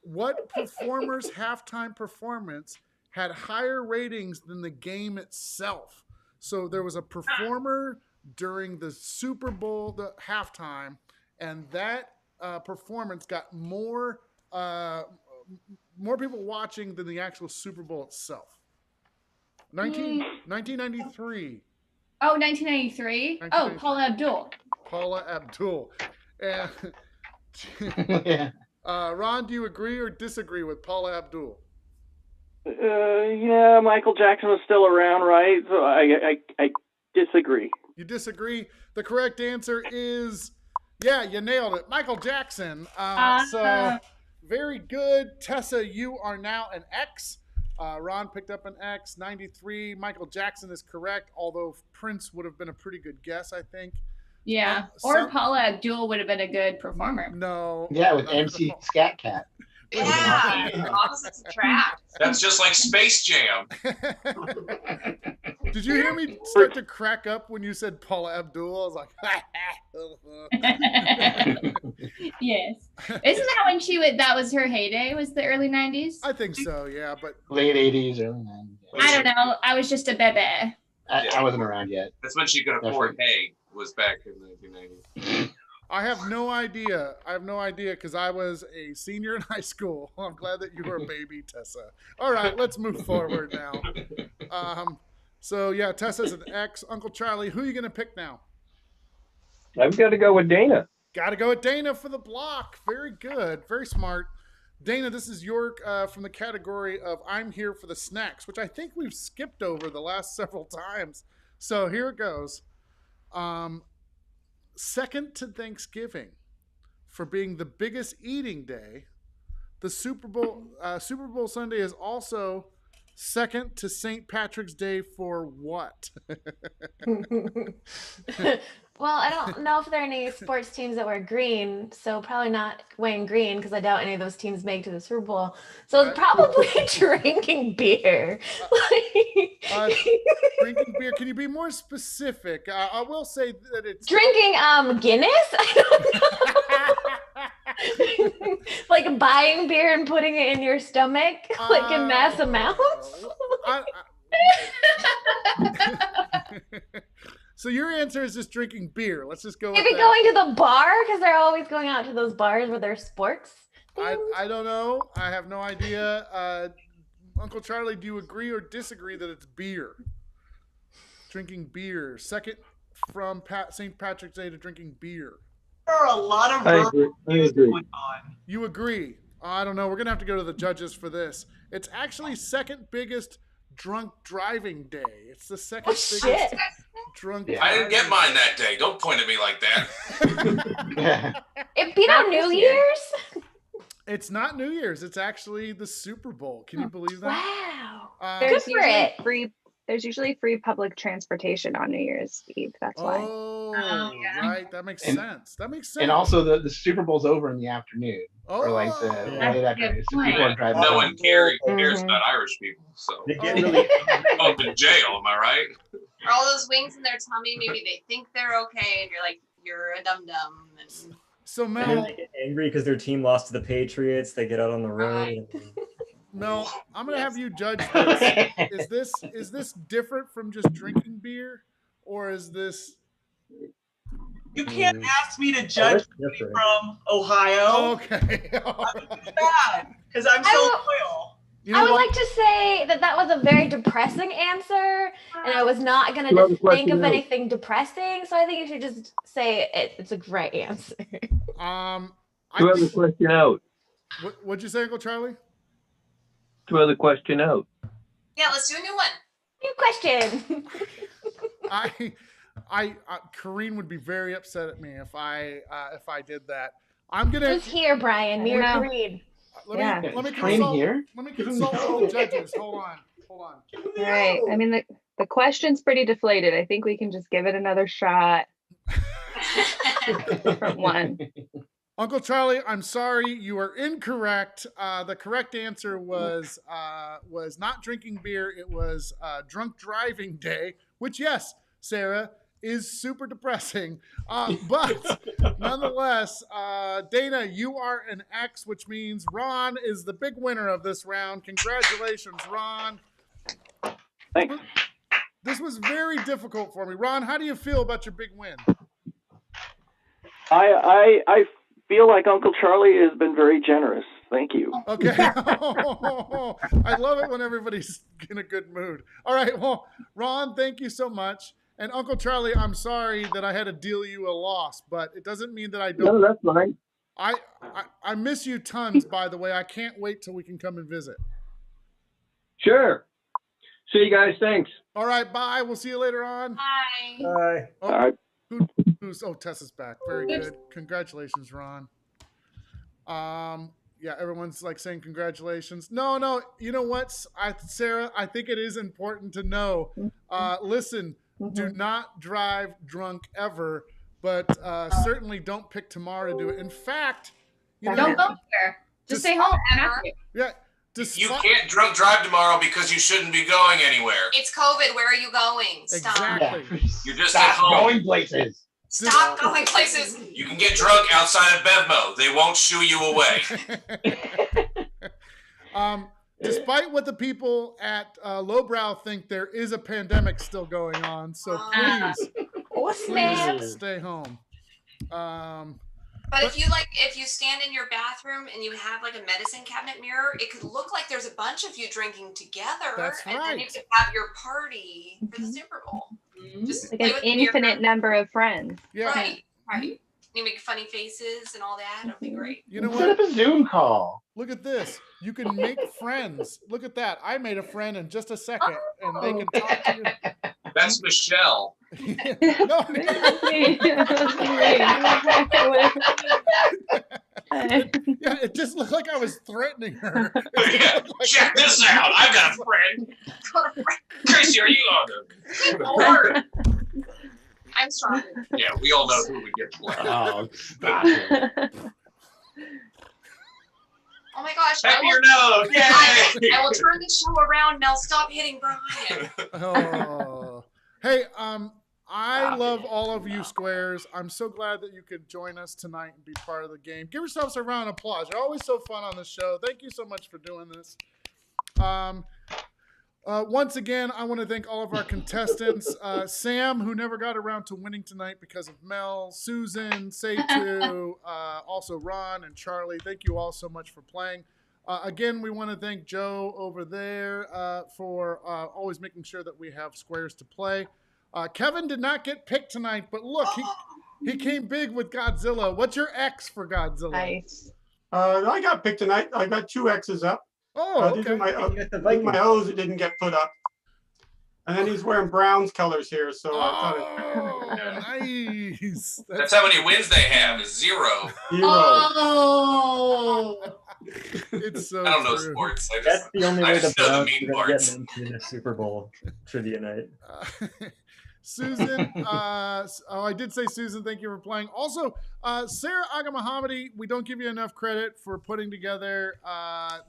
what performer's halftime performance had higher ratings than the game itself? So there was a performer during the Super Bowl, the halftime, and that performance got more people watching than the actual Super Bowl itself. 1993. Oh, 1993? Oh, Paula Abdul. Paula Abdul. And Ron, do you agree or disagree with Paula Abdul? Yeah, Michael Jackson was still around, right? So I disagree. You disagree? The correct answer is, yeah, you nailed it. Michael Jackson. So very good. Tessa, you are now an X. Ron picked up an X. 93. Michael Jackson is correct, although Prince would have been a pretty good guess, I think. Yeah. Or Paula Abdul would have been a good performer. No. Yeah, with MC Scat Cat. Yeah, opposites attract. That's just like Space Jam. Did you hear me start to crack up when you said Paula Abdul? I was like, Yes. Isn't that when that was her heyday, was the early 90s? I think so, yeah, but late 80s, early 90s. I don't know. I was just a baby. I wasn't around yet. That's when she could afford hay, was back in the 1990s. I have no idea. Because I was a senior in high school. I'm glad that you were a baby, Tessa. All right, let's move forward now. So, yeah, Tessa's an X. Uncle Charlie, who are you going to pick now? I've got to go with Dana. Got to go with Dana for the block. Very good. Very smart. Dana, this is your from the category of I'm here for the snacks, which I think we've skipped over the last several times. So here it goes. Second to Thanksgiving for being the biggest eating day, the Super Bowl Sunday is also second to St. Patrick's Day for what? Well, I don't know if there are any sports teams that wear green, so probably not wearing green because I doubt any of those teams make to the Super Bowl. So it's probably drinking beer. Drinking beer. Can you be more specific? I will say that it's drinking Guinness. I don't know. Like buying beer and putting it in your stomach, like in mass amounts. So your answer is just drinking beer. Let's just go with Maybe that. going to the bar because they're always going out to those bars where there's sports. I don't know. I have no idea. Uncle Charlie, do you agree or disagree that it's beer? Drinking beer. Second from St. Patrick's Day to drinking beer. There are a lot of I agree. going on. You agree? I don't know. We're going to have to go to the judges for this. It's actually second biggest drunk driving day. It's the second biggest drunk I didn't get mine that day. Don't point at me like that. It beat on New Year's? It's not New Year's. It's actually the Super Bowl. Can you believe that? Wow. There's usually free public transportation on New Year's Eve. That's why. Right. That makes sense. That makes sense. And also the Super Bowl's over in the afternoon. Or like the late afternoon. So people are driving. No one cares about Irish people. So they get really up in jail, am I right? Or all those wings in their tummy, maybe they think they're okay, and you're like, you're a dum-dum. And so and Mel, then they get angry because their team lost to the Patriots. They get out on the road. Mel, I'm gonna have you judge this. Is this different from just drinking beer, or is this? You can't ask me to judge from Ohio. Okay. I'm bad because I'm so loyal. I would like to say that was a very depressing answer, and I was not going to think of anything depressing, so I think you should just say it's a great answer. Throw the question out. What'd you say, Uncle Charlie? Throw the question out. yeah, let's do a new one. New question. Kareen would be very upset at me if I did that. I'm gonna. Who's here, Brian? Me or Kareen? Let me consult with the judges. Hold on. All right. I mean, the question's pretty deflated. I think we can just give it another shot. Different one. Uncle Charlie, I'm sorry, you are incorrect. The correct answer was not drinking beer. It was drunk driving day, which, yes, Sarah, is super depressing. But nonetheless, Dana, you are an X, which means Ron is the big winner of this round. Congratulations, Ron. Thanks. This was very difficult for me. Ron, how do you feel about your big win? I feel like Uncle Charlie has been very generous. Thank you. Okay. I love it when everybody's in a good mood. All right. Well, Ron, thank you so much. And Uncle Charlie, I'm sorry that I had to deal you a loss, but it doesn't mean that I don't. No, that's fine. I miss you tons, by the way. I can't wait till we can come and visit. Sure. See you guys. Thanks. All right. Bye. We'll see you later on. Bye. Bye. Oh, All right. Tessa's back. Very good. Congratulations, Ron. Yeah, everyone's like saying congratulations. No. You know what, Sarah? I think it is important to know. Listen, do not drive drunk ever, but certainly don't pick tomorrow to do it. In fact, don't go there. Just stay home. I'm after you. Yeah. You can't drunk drive tomorrow because you shouldn't be going anywhere. It's COVID. Where are you going? Stop. Exactly. You're just at home. Going places. Stop going places. You can get drunk outside of Bevmo. They won't shoo you away. Despite what the people at Lowbrow think, there is a pandemic still going on. So please stay home. But if you stand in your bathroom and you have like a medicine cabinet mirror, it could look like there's a bunch of you drinking together. That's and then you right. could have your party for the Super Bowl. Just Like play an with the mirror. infinite number of friends. Yeah. Right. You make funny faces and all that. It'll be great. You know Set up what? a Zoom call. Look at this. You can make friends. Look at that. I made a friend in just a second, and they can talk to you. That's Michelle. No. Yeah, it just looked like I was threatening her. Yeah, check this out. I've got a friend. Tracy, are you on the board? I'm strong. Yeah, we all know who we get to play. Oh, stop it. Oh my gosh. Happy your nose. Yay! I will turn the show around. Now stop hitting Brian. Oh. Hey, I love all of you squares. I'm so glad that you could join us tonight and be part of the game. Give yourselves a round of applause. You're always so fun on the show. Thank you so much for doing this. Once again, I want to thank all of our contestants. Sam, who never got around to winning tonight because of Mel, Susan, Seitu, also Ron and Charlie. Thank you all so much for playing. Again, we want to thank Joe over there for always making sure that we have squares to play. Kevin did not get picked tonight, but look, he came big with Godzilla. What's your X for Godzilla? Nice. I got picked tonight. I got 2 X's up. Oh, These okay. are my O's that didn't get put up. And then he's wearing Browns colors here, so I thought nice. That's how many wins they have, is 0. Oh. It's so I don't know true. sports. That's the only way the just know the Browns mean are parts. getting into the Super Bowl trivia night. Susan, I did say Susan, thank you for playing. Also, Sarah Aga Mohammadi, we don't give you enough credit for putting together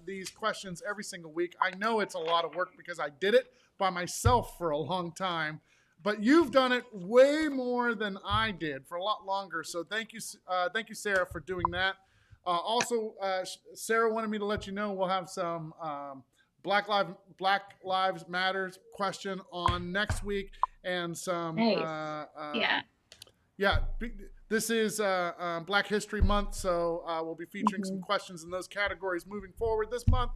these questions every single week. I know it's a lot of work because I did it by myself for a long time, but you've done it way more than I did for a lot longer. So thank you, Sarah, for doing that. Also, Sarah wanted me to let you know we'll have some Black Lives Matters question on next week, and some this is Black History Month, so we'll be featuring some questions in those categories moving forward this month,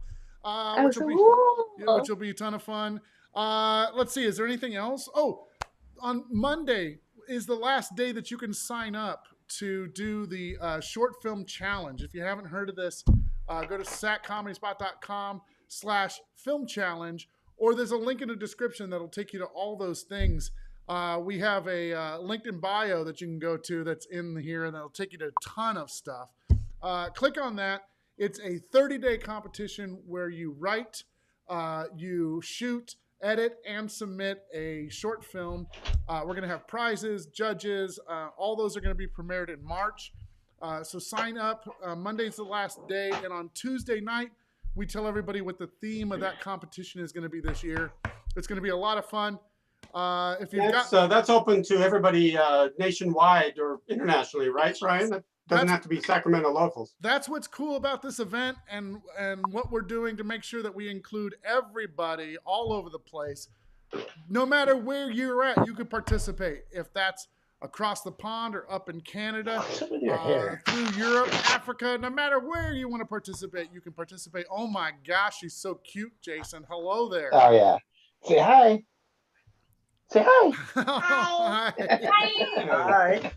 which will be a ton of fun. Let's see, is there anything else? Oh, on Monday is the last day that you can sign up to do the short film challenge. If you haven't heard of this, go to satcomedyspot.com/film challenge, or there's a link in the description that'll take you to all those things. We have a LinkedIn bio that you can go to that's in here, and that'll take you to a ton of stuff. Click on that. It's a 30-day competition where you write, you shoot, edit, and submit a short film. We're going to have prizes, judges. All those are going to be premiered in March. So sign up. Monday's the last day, and on Tuesday night, we tell everybody what the theme of that competition is going to be this year. It's going to be a lot of fun. If you've that's open to everybody nationwide or internationally, right, Brian? That doesn't have to be Sacramento locals. That's what's cool about this event, and what we're doing to make sure that we include everybody all over the place. No matter where you're at, you can participate. If that's across the pond or up in Canada, through Europe, Africa, no matter where you want to participate, you can participate. Oh my gosh, she's so cute, Jason. Hello there. Oh yeah. Say hi. Say hi. Hi. Hi.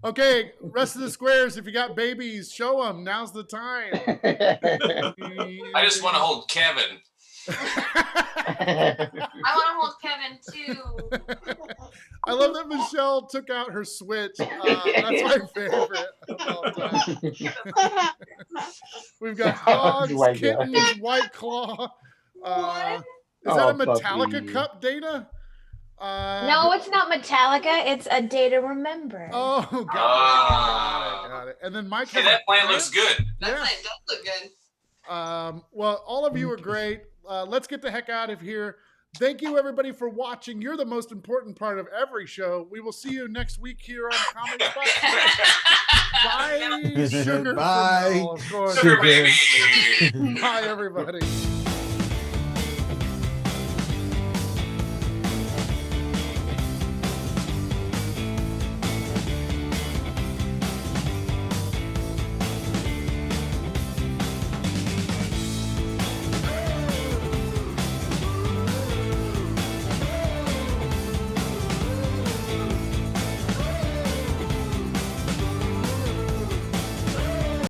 Okay, rest of the squares, if you got babies, show them. Now's the time. I just want to hold Kevin. I want to hold Kevin too. I love that Michelle took out her Switch. That's my favorite of all time. We've got dogs, kittens, White Claw. Is that a Metallica cup, Dana? No, it's not Metallica. It's a day to remember. Oh, got it. And then Mike. Hey, that plant looks good. That plant does look good. Well, all of you are great. Let's get the heck out of here. Thank you, everybody, for watching. You're the most important part of every show. We will see you next week here on Comedy Spot. Bye, sugar. Bye, Of course. sugar. Bye, everybody.